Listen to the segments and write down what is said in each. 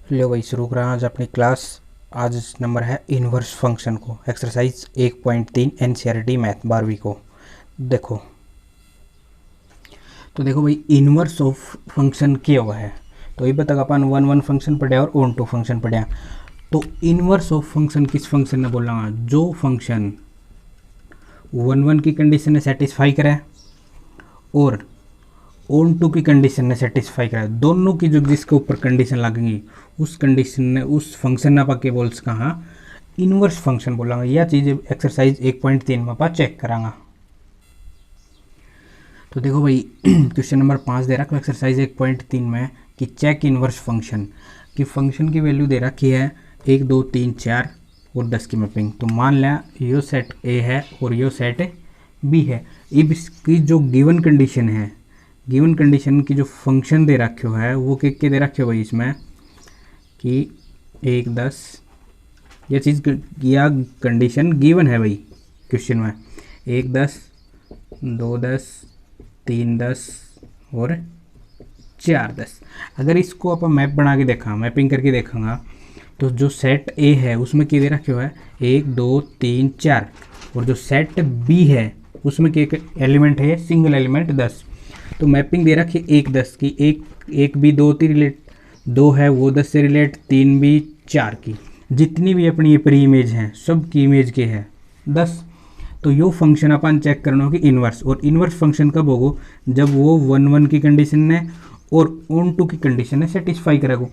लो भाई शुरू करा आज अपनी क्लास। आज नंबर है इन्वर्स फंक्शन को, एक्सरसाइज 1.3 एनसीईआरटी मैथ 12वीं को। देखो तो देखो भाई इन्वर्स ऑफ फंक्शन क्या हुआ है। तो ये बता अपन वन वन फंक्शन पढ़ा और ऑन टू फंक्शन पढ़ा। तो इन्वर्स ऑफ फंक्शन किस फंक्शन ने बोला, जो फंक्शन वन वन की कंडीशन ने सेटिस्फाई करे और ऑन टू की कंडीशन ने सेटिस्फाई करा, दोनों की जो जिसके ऊपर कंडीशन लगेंगी उस कंडीशन ने उस फंक्शन ने आप बोल कहा इन्वर्स फंक्शन बोला। यह चीज़ एक्सरसाइज 1.3 में आप चेक करांगा। तो देखो भाई क्वेश्चन नंबर 5 दे रखा एक्सरसाइज 1.3 में कि चेक इन्वर्स फंक्शन की फंक्शन की वैल्यू दे रखी है 1 2 3 4 और 10 की मैपिंग। तो मान लिया यो सेट ए है और यो सेट बी है। अब इसकी जो गिवन कंडीशन है, गिवन कंडीशन की जो फंक्शन दे रखे है वो के दे रखे हो भाई इसमें कि 1 10, यह चीज़ या कंडीशन गिवन है भाई क्वेश्चन में 1 10 2 10 3 10 और 4 10। अगर इसको आप मैप बना के देखा, मैपिंग करके देखेंगे तो जो सेट ए है उसमें क्या दे रखे हुआ है 1 2 3 4 और जो सेट बी है उसमें क्या एलिमेंट है सिंगल एलिमेंट 10। तो मैपिंग दे रखी है 1 10 की, एक भी 2 से रिलेट 2 है वो 10 से रिलेट, 3 भी 4 की, जितनी भी अपनी ये प्री इमेज हैं सब की इमेज के है 10। तो यो फंक्शन अपन चेक करना हो कि इन्वर्स, और इन्वर्स फंक्शन कब होगो जब वो 1 1 की कंडीशन ने और ऑन टू की कंडीशन ने सेटिस्फाई करेगो।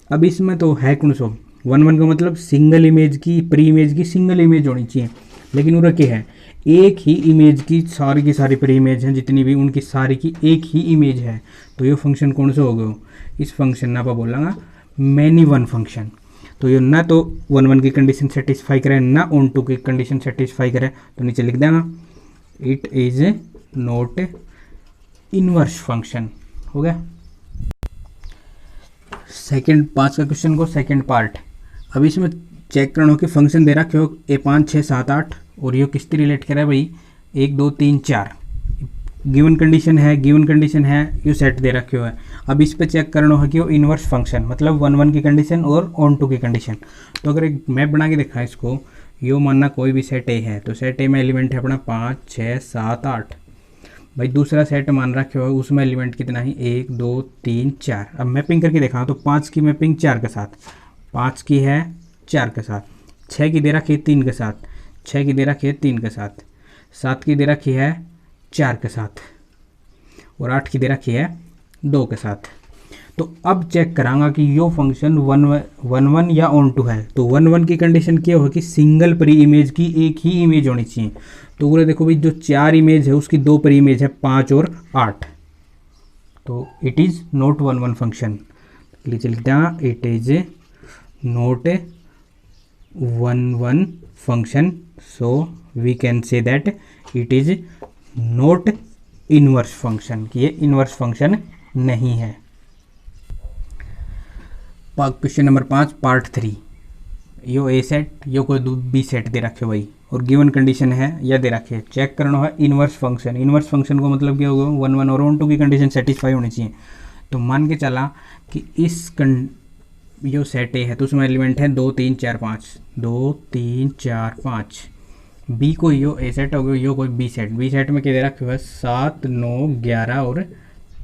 अब इसमें तो है कौन सो 1 1 का मतलब सिंगल इमेज की प्री इमेज की सिंगल इमेज होनी चाहिए, लेकिन उरा क्या है एक ही इमेज की सारी प्री इमेज हैं जितनी भी उनकी सारी की एक ही इमेज है। तो ये फंक्शन कौन सा होगा, इस फंक्शन ना आप बोलेंगे मैनी वन फंक्शन। तो ये ना तो 1 1 की कंडीशन सेटिस्फाई करे ना ऑन टू की कंडीशन सेटिस्फाई करे, तो नीचे लिख देगा it is not inverse function. हो गया सेकंड 5 का क्वेश्चन को सेकंड पार्ट। अब इसमें चेक करना हो कि फंक्शन दे रखे हो ए 5 6 7 8 और ये किससे रिलेट करे भाई 1 2 3 4। गिवन कंडीशन है ये सेट दे रखे हुए है। अब इस पे चेक करना है कि वो इन्वर्स फंक्शन मतलब 1 1 की कंडीशन और ऑन टू की कंडीशन। तो अगर एक मैप बना के देखा इसको, यो मानना कोई भी सेट ए है तो सेट ए में एलिमेंट है अपना 5 6 7 8। भाई दूसरा सेट मान रखे हो उसमें एलिमेंट कितना ही 1 2 3 4। अब मैपिंग करके देखा तो 5 की मैपिंग 4 के साथ, 5 की है 4 के साथ, 6 की दे रखी है 3 के साथ, 6 की दे रखी है 3 के साथ, 7 की दे रखी है 4 के साथ और 8 की दे रखी है 2 के साथ। तो अब चेक करांगा कि यो फंक्शन 1 1 या ऑन टू है। तो 1 1 की कंडीशन क्या हो कि सिंगल प्री इमेज की एक ही इमेज होनी चाहिए। तो पूरे देखो भाई जो 4 इमेज है उसकी 2 प्री इमेज है 5 और 8। तो इट इज़ नॉट 1 1 फंक्शन। नीचे लिखते हैं it is not 1 1 function, so we can say that it is not inverse function, कि ये इन्वर्स फंक्शन नहीं है। Question number 5 part 3। यो ए सेट यो कोई बी सेट दे रखे भाई और गिवन कंडीशन है या दे रखे, चेक करना है इन्वर्स फंक्शन। इन्वर्स फंक्शन को मतलब क्या होगा 1 1 और ऑन टू की कंडीशन सेटिस्फाई होनी चाहिए। तो मान के चला कि यो सेट ए है तो उसमें एलिमेंट है 2 3 4 5, 2 3 4 5। बी को यो ए सेट हो गया, यो कोई बी सेट में क्या दे रखा है 7 9 11 और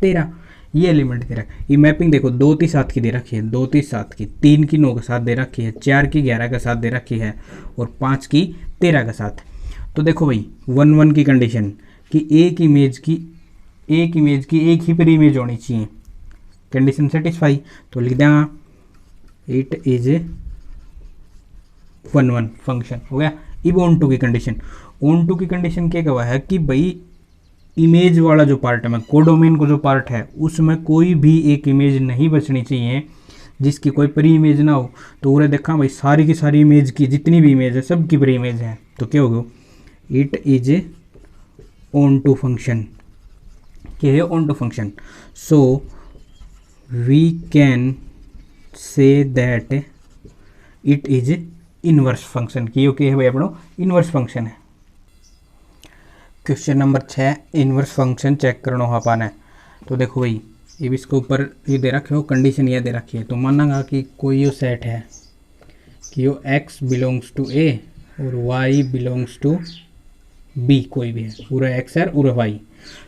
13। ये एलिमेंट दे रखा है। ये मैपिंग देखो 2 3 7 की दे रखी है, 2 3 7 की, 3 की 9 के साथ दे रखी है, 4 की 11 के साथ दे रखी है और 5 की 13 के साथ। तो देखो भाई 1 1 की कंडीशन कि एक इमेज की एक ही पर इमेज होनी चाहिए, कंडीशन सेटिस्फाई। तो लिख देंगे इट इज 1 1 फंक्शन। हो गया। अब ऑन टू की कंडीशन क्या कहा है कि भाई इमेज वाला जो पार्ट है मैं कोडोमेन को जो पार्ट है उसमें कोई भी एक इमेज नहीं बचनी चाहिए जिसकी कोई प्री इमेज ना हो। तो उन्हें देखा भाई सारी की सारी इमेज की जितनी भी इमेज है सब की प्री इमेज है। तो क्या होगा it is onto function. क्या है onto function, so we can say that it is inverse function. की ओके है भाई अपना इन्वर्स फंक्शन है। Question number 6 inverse function check करना हो अपन है। तो देखो भाई अब इसके ऊपर ये दे रखे हो कंडीशन, ये दे रखी है। तो मानागा कि कोई यो सेट है कि यो x बिलोंग्स टू a और y बिलोंग्स टू b, कोई भी है, पूरा x है पूरा y।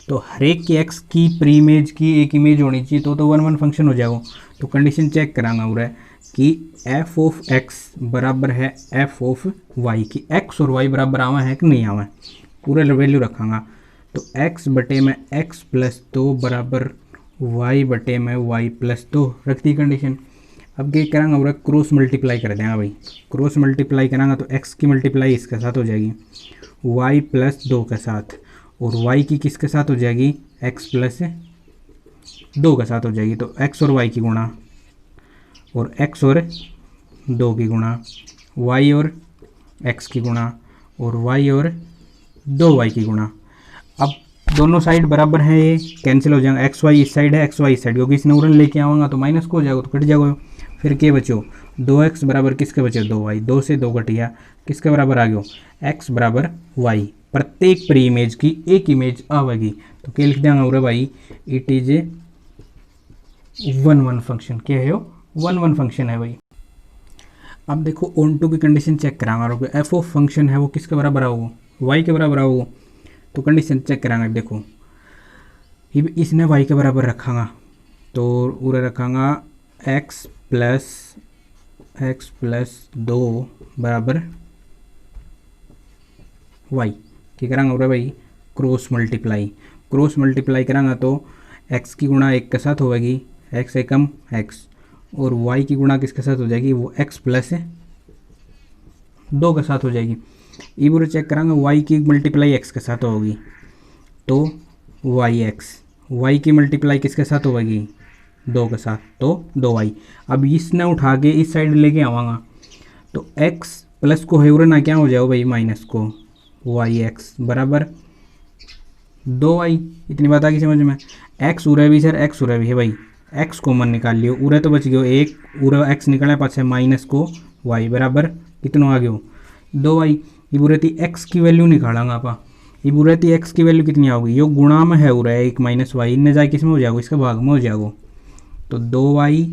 तो हर एक की x की प्री इमेज की एक इमेज होनी चाहिए, तो 1 1 फंक्शन हो जाएगा। तो कंडीशन चेक करांगा पूरा कि f ऑफ x बराबर है f ऑफ y की x और y बराबर आवा है कि नहीं आवा है, पूरा वैल्यू रखांगा। तो x बटे में x प्लस 2 बराबर y बटे में y प्लस 2 रख दी कंडीशन। अब क्या करांगा पूरा क्रॉस मल्टीप्लाई कर देंगे भाई, क्रॉस मल्टीप्लाई करांगा तो x की मल्टीप्लाई इसके साथ हो जाएगी y प्लस 2 के साथ, और y की किसके साथ हो जाएगी x प्लस 2 के साथ हो जाएगी। तो x और y की गुणा, और x और 2 की गुणा, y और x की गुणा, और y और 2y की गुणा। अब दोनों साइड बराबर हैं, ये कैंसिल हो जाएगा, एक्स वाई इस साइड है एक्स वाई इस साइड, क्योंकि इसने उड़न लेके आऊँगा तो माइनस को हो जाएगा, तो कट जाएगा। फिर क्या बचो 2x बराबर किसके बचे 2y, 2 से 2 कट गया, किसके बराबर आ गया x बराबर y। प्रत्येक प्री इमेज की एक इमेज आवेगी, तो क्या लिख देंगे उरे भाई, इट इज ए 1 1 फंक्शन। क्या है 1 1 फंक्शन है भाई। अब देखो ऑन टू की कंडीशन चेक करांगा, एफ ऑफ फंक्शन है वो किसके बराबर आओ, y के बराबर आओ। तो कंडीशन चेक करांगा, देखो इसने y के बराबर रखांगा, तो उरे रखांगा x प्लस 2 बराबर y। क्या करांगा उरे भाई क्रॉस मल्टीप्लाई करांगा तो x की गुणा 1 के साथ होगी, x एकम x, और y की गुणा किसके साथ हो जाएगी, वो x प्लस 2 के साथ हो जाएगी। ये पूरा चेक करांगा, y की मल्टीप्लाई x के साथ होगी तो y की मल्टीप्लाई किसके साथ होगी 2 के साथ, तो 2y। अब इसने उठा के इस साइड लेके आवांगा तो x प्लस को है ना क्या हो जाओ भाई माइनस को yx बराबर 2y। इतनी बात आ गई समझ में। x उरे भी सर x उरे भी है भाई, x कॉमन निकाल लियो, उरे तो बच गयो 1, उरे x निकला पास माइनस को y बराबर कितना आ गयो 2y। ये बुरे थी x की वैल्यू निकालांगा आपा, ये बुरे थी x की वैल्यू कितनी आओगी, यो गुणा में है उरे 1 माइनस y, इनने जाए किस में हो जाएगा, इसका भाग में हो जाएगा। तो 2y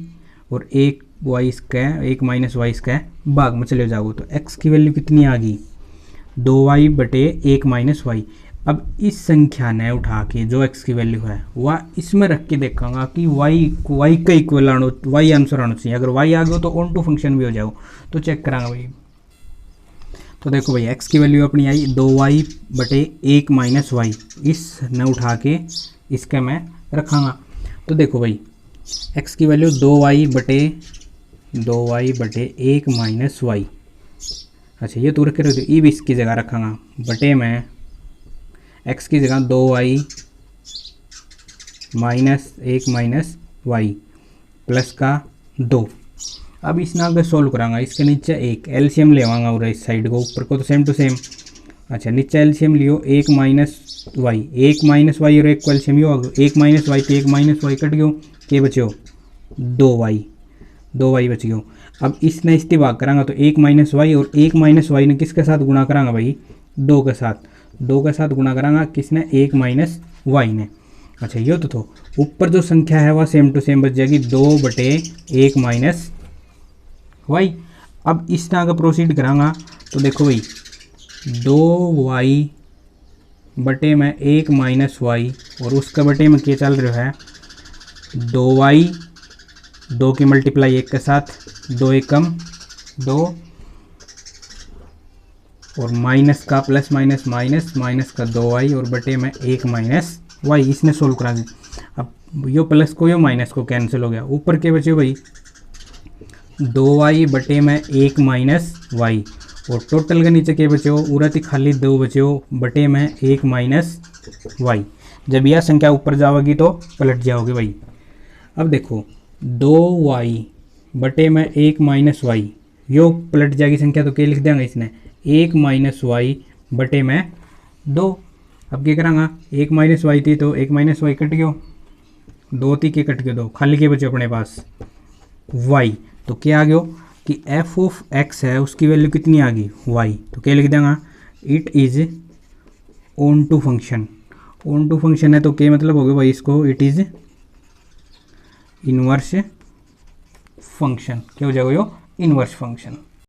और 1y इसका 1 माइनस y इसका भाग में चले जाओगे, तो x की वैल्यू कितनी आ गई 2y बटे 1 माइनस y। अब इस संख्या ने उठा के जो x की वैल्यू है वह इसमें रख के देखांगा कि y का इक्वल आना, y आंसर आना चाहिए। अगर y आ गया तो ऑन टू फंक्शन भी हो जाओ। तो चेक करांगा भाई, तो देखो भाई x की वैल्यू अपनी आई 2y बटे 1 माइनस y, इस ने उठा के इसके मैं रखांगा। तो देखो भाई x की वैल्यू 2y बटे 1 माइनस y, अच्छा ये तो रखे रखो, ये भी इसकी जगह रखांगा, बटे में x की जगह 2y minus 1 minus y plus का 2। अब इसने आगे सोल्व करांगा, इसके नीचे एक एलसीएम लेवांगा और इस साइड को ऊपर को तो सेम टू सेम। अच्छा नीचे एलसीएम लियो 1 माइनस वाई, 1 माइनस वाई और 1 को एलसीएम यो 1 माइनस वाई, तो 1 माइनस वाई कट गयो, के बचो 2y बच गयो। अब इसने इससे भाग करांगा तो 1 माइनस वाई, और 1 माइनस वाई ने किसके साथ गुणा करांगा भाई 2 के साथ गुणा करांगा, किसने 1 माइनस वाई ने। अच्छा ये तो ऊपर जो संख्या है वह सेम टू सेम बच जाएगी 2 बटे 1 माइनस वाई। अब इस तरह का प्रोसीड करांगा तो देखो भाई 2y बटे में 1 माइनस वाई, और उसका बटे में क्या चल रहा है 2y, 2 की मल्टीप्लाई 1 के साथ, 2 एकम 2, और माइनस का प्लस माइनस माइनस का 2y, और बटे में 1 माइनस वाई। इसने सोल्व करा दी। अब यो प्लस को यो माइनस को कैंसिल हो गया, ऊपर के बचे भाई 2y बटे में 1 माइनस वाई, और टोटल के नीचे के बचे हो उरत ही खाली 2 बचे हो बटे में 1 माइनस वाई। जब यह संख्या ऊपर जाओगी तो पलट जाओगे भाई। अब देखो 2y बटे में 1 माइनस वाई, यो पलट जाएगी संख्या, तो क्या लिख देंगे इसने 1 माइनस वाई बटे में 2। अब क्या करांगा 1 माइनस वाई थी तो 1 माइनस वाई कट गयो, 2 थी के कट गयो 2, खाली के बचे अपने पास y। तो क्या आ गयो कि f ऑफ x है उसकी वैल्यू कितनी आ गई y। तो क्या लिख देंगे it is onto function. Onto function है तो क्या मतलब हो गया भाई इसको, इट इज़ इनवर्स फंक्शन क्या हो जाएगा यो इनवर्स फंक्शन।